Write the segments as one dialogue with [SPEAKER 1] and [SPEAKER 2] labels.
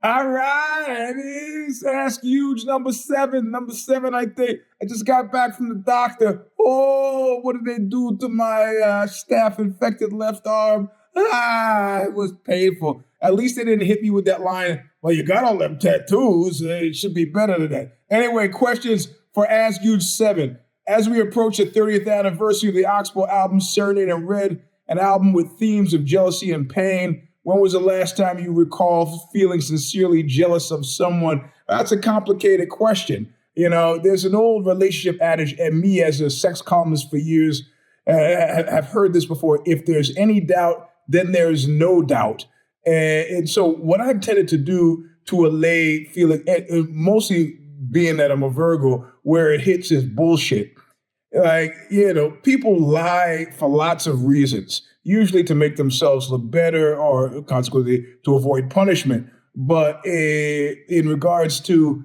[SPEAKER 1] All right, it is Ask Euge number 7. Number 7, I think. I just got back from the doctor. Oh, what did they do to my staph-infected left arm? It was painful. At least they didn't hit me with that line, well, you got all them tattoos. It should be better than that. Anyway, questions for Ask Euge 7. As we approach the 30th anniversary of the Oxbow album, Serenade and Red, an album with themes of jealousy and pain, when was the last time you recall feeling sincerely jealous of someone? That's a complicated question. You know, there's an old relationship adage, and me as a sex columnist for years have heard this before. If there's any doubt, then there's no doubt. And so what I've tended to do to allay feeling, mostly being that I'm a Virgo, where it hits is bullshit. Like, you know, people lie for lots of reasons, usually to make themselves look better or consequently to avoid punishment. But in regards to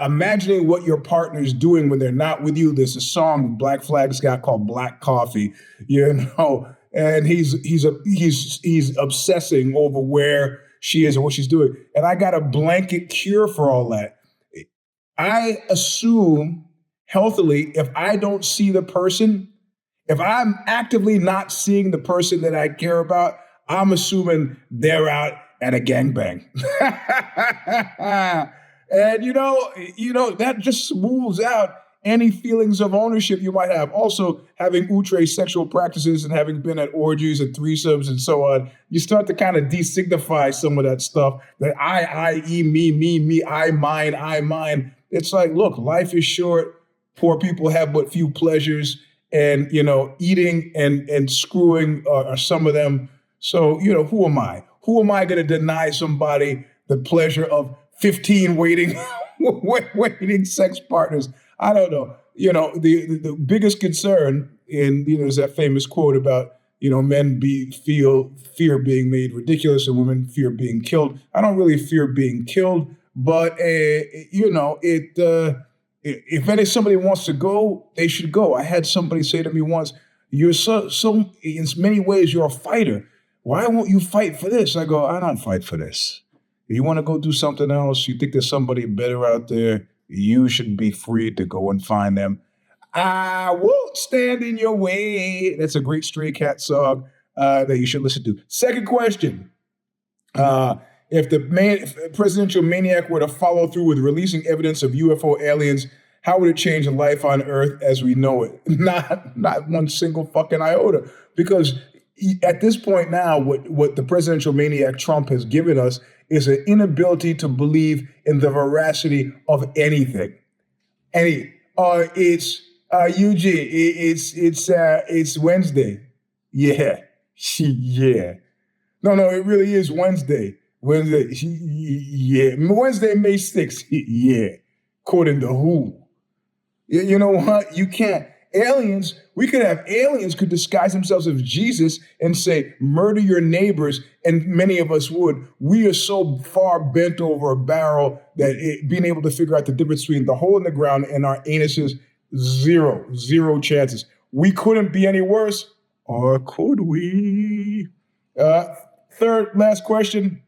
[SPEAKER 1] imagining what your partner's doing when they're not with you, there's a song Black Flag's got called Black Coffee, you know, and he's obsessing over where she is and what she's doing. And I got a blanket cure for all that. I assume healthily, if I don't see the person, if I'm actively not seeing the person that I care about, I'm assuming they're out at a gangbang. And you know, that just smooths out any feelings of ownership you might have. Also, having outre sexual practices and having been at orgies and threesomes and so on, you start to kind of designify some of that stuff. That I, me, I, mine. It's like, look, life is short. Poor people have but few pleasures, and, you know, eating and screwing are some of them. So, you know, who am I? Who am I going to deny somebody the pleasure of 15 waiting sex partners? I don't know. You know, the biggest concern in, you know, there's that famous quote about, you know, men fear being made ridiculous and women fear being killed. I don't really fear being killed, but, you know, if somebody wants to go, they should go. I had somebody say to me once, you're so in many ways, you're a fighter. Why won't you fight for this? I go, I don't fight for this. If you want to go do something else, you think there's somebody better out there, you should be free to go and find them. I won't stand in your way. That's a great Stray Cat song that you should listen to. Second question. If the presidential maniac were to follow through with releasing evidence of UFO aliens, how would it change life on Earth as we know it? Not one single fucking iota. Because at this point now, what the presidential maniac Trump has given us is an inability to believe in the veracity of anything. It's Eugene. It's Wednesday. Yeah, yeah. No, it really is Wednesday. Yeah. Wednesday, May 6th. Yeah. According to who? You know what? You can't. We could have aliens could disguise themselves as Jesus and say, murder your neighbors, and many of us would. We are so far bent over a barrel that being able to figure out the difference between the hole in the ground and our anuses, zero chances. We couldn't be any worse, or could we? Third, last question.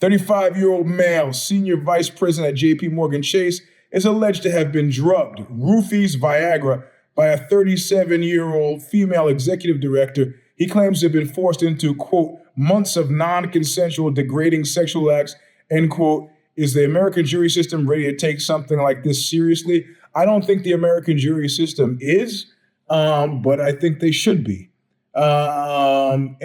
[SPEAKER 1] 35-year-old male, senior vice president at J.P. Morgan Chase, is alleged to have been drugged, roofies Viagra, by a 37-year-old female executive director. He claims to have been forced into, quote, months of non-consensual degrading sexual acts, end quote. Is the American jury system ready to take something like this seriously? I don't think the American jury system is, but I think they should be. And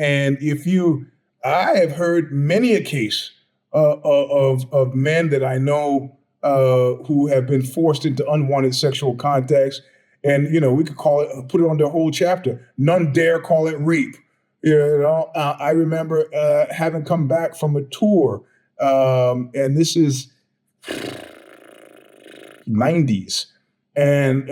[SPEAKER 1] I have heard many a case of men that I know who have been forced into unwanted sexual contacts. And, you know, we could put it under a whole chapter. None dare call it rape. You know, I remember having come back from a tour, and this is 90s, and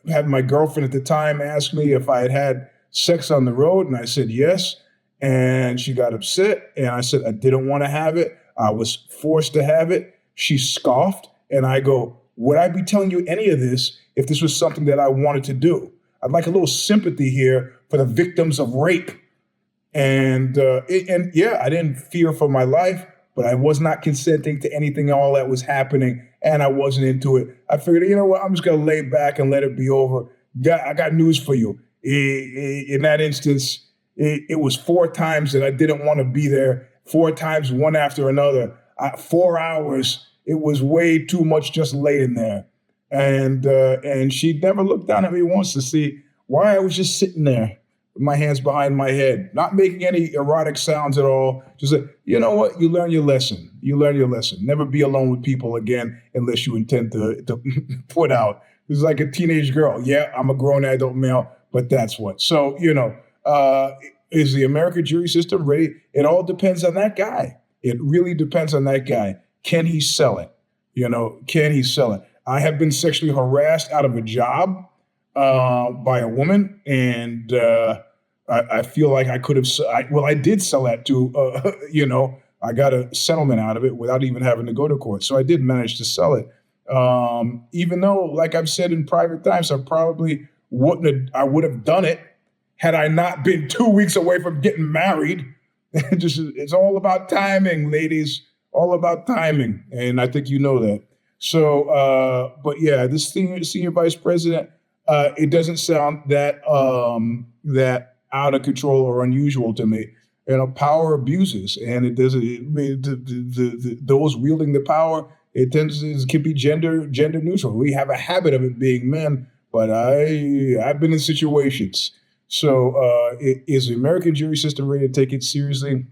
[SPEAKER 1] had my girlfriend at the time ask me if I had sex on the road, and I said yes. And she got upset, and I said I didn't want to have it. I was forced to have it. She scoffed, and I go, would I be telling you any of this if this was something that I wanted to do? I'd like a little sympathy here for the victims of rape. And yeah, I didn't fear for my life, but I was not consenting to anything all that was happening, and I wasn't into it. I figured, you know what, I'm just going to lay back and let it be over. I got news for you. In that instance, it was 4 times that I didn't want to be there, 4 times, one after another. 4 hours, it was way too much just laying there. And she never looked down at me once to see why I was just sitting there with my hands behind my head, not making any erotic sounds at all. Just like, you know what? You learn your lesson. You learn your lesson. Never be alone with people again unless you intend to put out. It's like a teenage girl. Yeah, I'm a grown adult male, but that's what. So, is the American jury system ready? It all depends on that guy. It really depends on that guy. Can he sell it? Can he sell it? I have been sexually harassed out of a job by a woman, and I feel like I could have. I did sell that to. I got a settlement out of it without even having to go to court. So I did manage to sell it, even though, like I've said in private times, I probably I would have done it had I not been 2 weeks away from getting married. It's all about timing, ladies. All about timing, and I think you know that. So, but yeah, this senior vice president, it doesn't sound that that out of control or unusual to me. Power abuses, and it doesn't. Those wielding the power, it can be gender neutral. We have a habit of it being men, but I've been in situations. So, is the American jury system ready to take it seriously?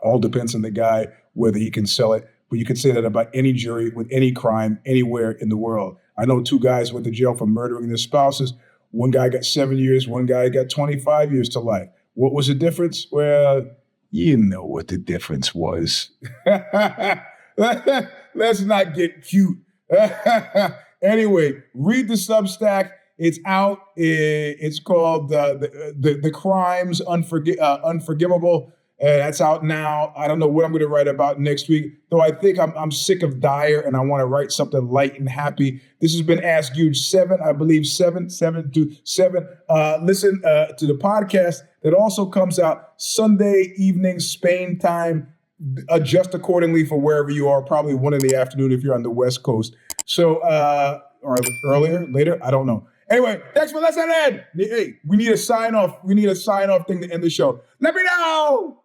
[SPEAKER 1] All depends on the guy, whether he can sell it. But you can say that about any jury with any crime anywhere in the world. I know 2 guys went to jail for murdering their spouses. One guy got 7 years. One guy got 25 years to life. What was the difference? Well, you know what the difference was. Let's not get cute. Anyway, read the Substack. It's out. It's called The Crimes Unforgivable. That's out now. I don't know what I'm going to write about next week, though I think I'm sick of dire and I want to write something light and happy. This has been Ask Euge 7, I believe 7 to 7. Listen to the podcast that also comes out Sunday evening, Spain time. Adjust accordingly for wherever you are, probably 1 in the afternoon if you're on the West Coast. So, or earlier, later, I don't know. Anyway, thanks for listening. Hey, we need a sign off. We need a sign off thing to end the show. Let me know.